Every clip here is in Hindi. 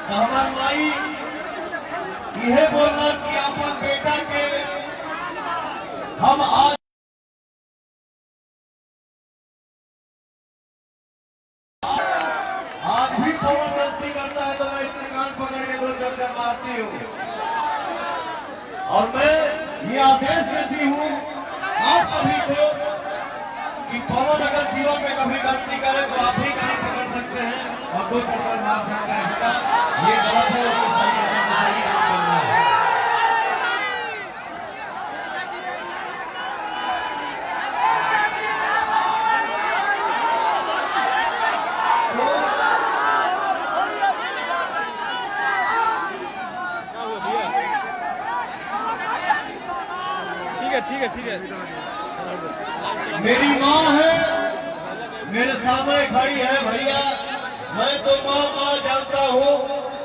हमार माई यह बोलना कि अपन बेटा के हम आज भी पवन गलती करता है तो मैं इसके कान पकड़ के दो चक्कर मारती हूँ। और मैं ये आदेश देती हूँ आप सभी को कि पवन अगर जीवन में कभी गलती करे तो आप ही कान पकड़ सकते हैं और दो चक्कर मार सकते हैं। बेटा ये गलत है, उसको सही काम करना है। ठीक है। मेरी माँ है, मेरे सामने खड़ी है भैया। मैं तो माँ जानता हूँ,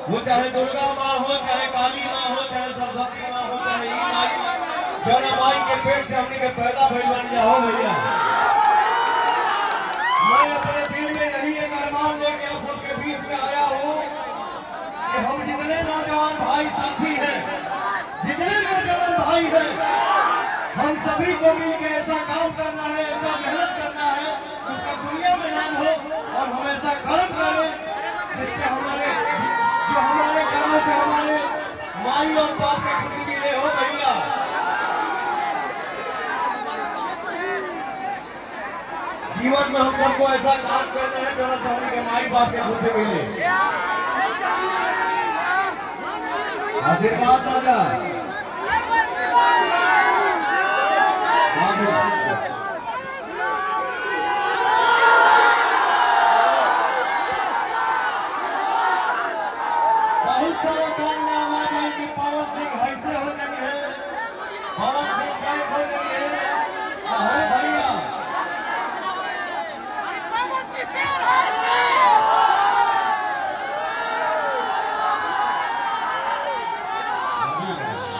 वो चाहे दुर्गा माँ हो, चाहे काली माँ हो, चाहे सरस्वती माँ हो, चाहे ई माई, जौना माई के पेट से हमने के पैदा भइल बन जाओ भैया। मैं अपने दिल में यही एक अरमान लेके आप सबके बीच में आया हूँ कि हम जितने नौजवान भाई साथी हैं, जितने नौजवान भाई हैं, हम सभी को मिलकर ऐसा काम करना है, ऐसा मेहनत करना है, उसका दुनिया में नाम हो और हम ऐसा कर्म करें जिससे जो हमारे कर्मों से हमारे माई और बाप की खुशी मिले हो भैया। जीवन में हम सबको ऐसा काम करना है जो हमारे के माई बाप की खुशी मिले। आशीर्वाद दादा बहुत सारा कारनामा है कि पवन सिंह ऐसे हो गई है, पवन सिंह गायब हो गई है। हो भैया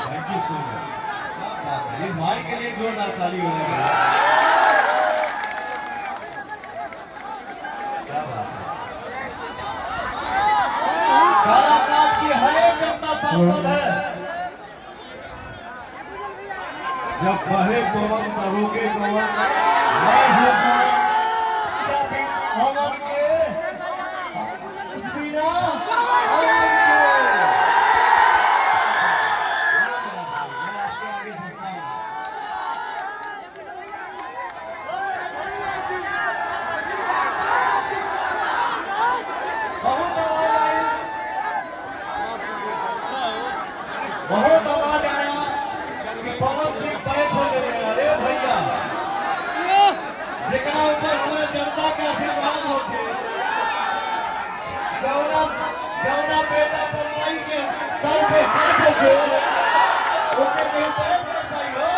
थैंक यू सो मच। ये भाई के लिए जोरदार ताली हो रही है। क्या बात है। काराकाट की हर एक जनता सांसद है। जब बहे पवन तरोगे पवन मैं हूँ पवन के बिना बहुत आवाज आया कि पवन सिंह बैठ हो गए। अरे भैया जितना ऊपर हमें जनता के आशीर्वाद होते, जौना बेटा परमाई के सर पे हाथ होते ओके नहीं बैठ करता ही हो।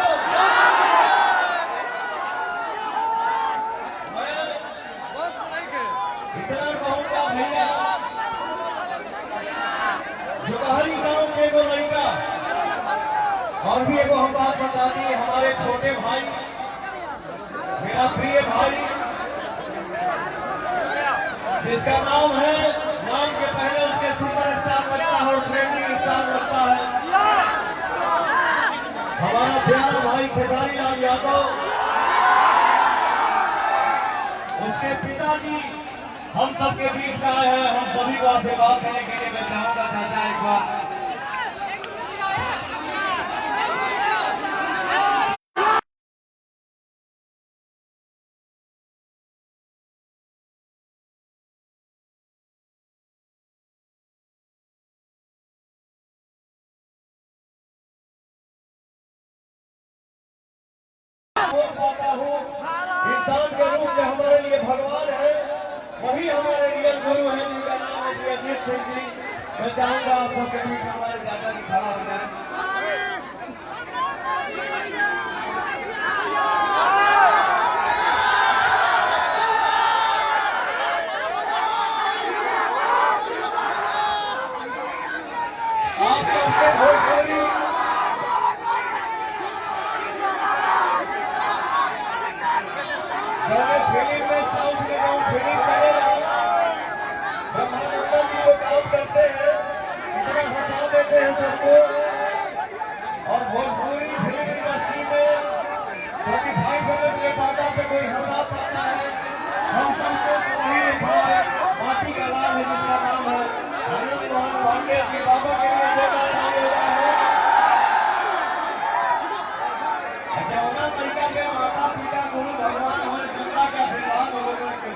मैं इतना कहूँगा भैया, जोहरी गांव के एगो लड़का और भी एगो हम बात बता दी, हमारे छोटे भाई, मेरा प्रिय भाई, जिसका नाम है, नाम के पहले उसके सुपरस्टार लगता है और ट्रेंडिंग स्टार लगता है, हमारा प्यारा भाई खेसारी लाल यादव। उसके पिताजी हम सबके बीच में आए हैं। हम सभी को आशीर्वाद देने के लिए मैं चाहूंगा चाचा एक बार पाता हूँ। इंसान के रूप में हमारे लिए भगवान है, वही हमारे रियल गुरु है, जिनका नाम है श्री अजीत सिंह जी। मैं चाहूंगा आप सबके बीच में हमारे दादा जी खड़ा हो जाए। आप सबके भोजपुरी फिल्म में साउथ में जाऊँ फिल्म करे ब्रह्मानंद जी वो काम करते हैं। सबको और भोजपुरी फिल्म इंडस्ट्री में 35 के बाटा पे कोई हंसा पाता है, हम सबको वही लिखा है, माटी का लाल है जिसका नाम है आनंद मोहन पांडे जी। बाबा के लिए जोड़ा तालियां हो। जमुना तरीका के माता पिता गुरु भगवान हमारे जनता का आशीर्वाद हो लोगों के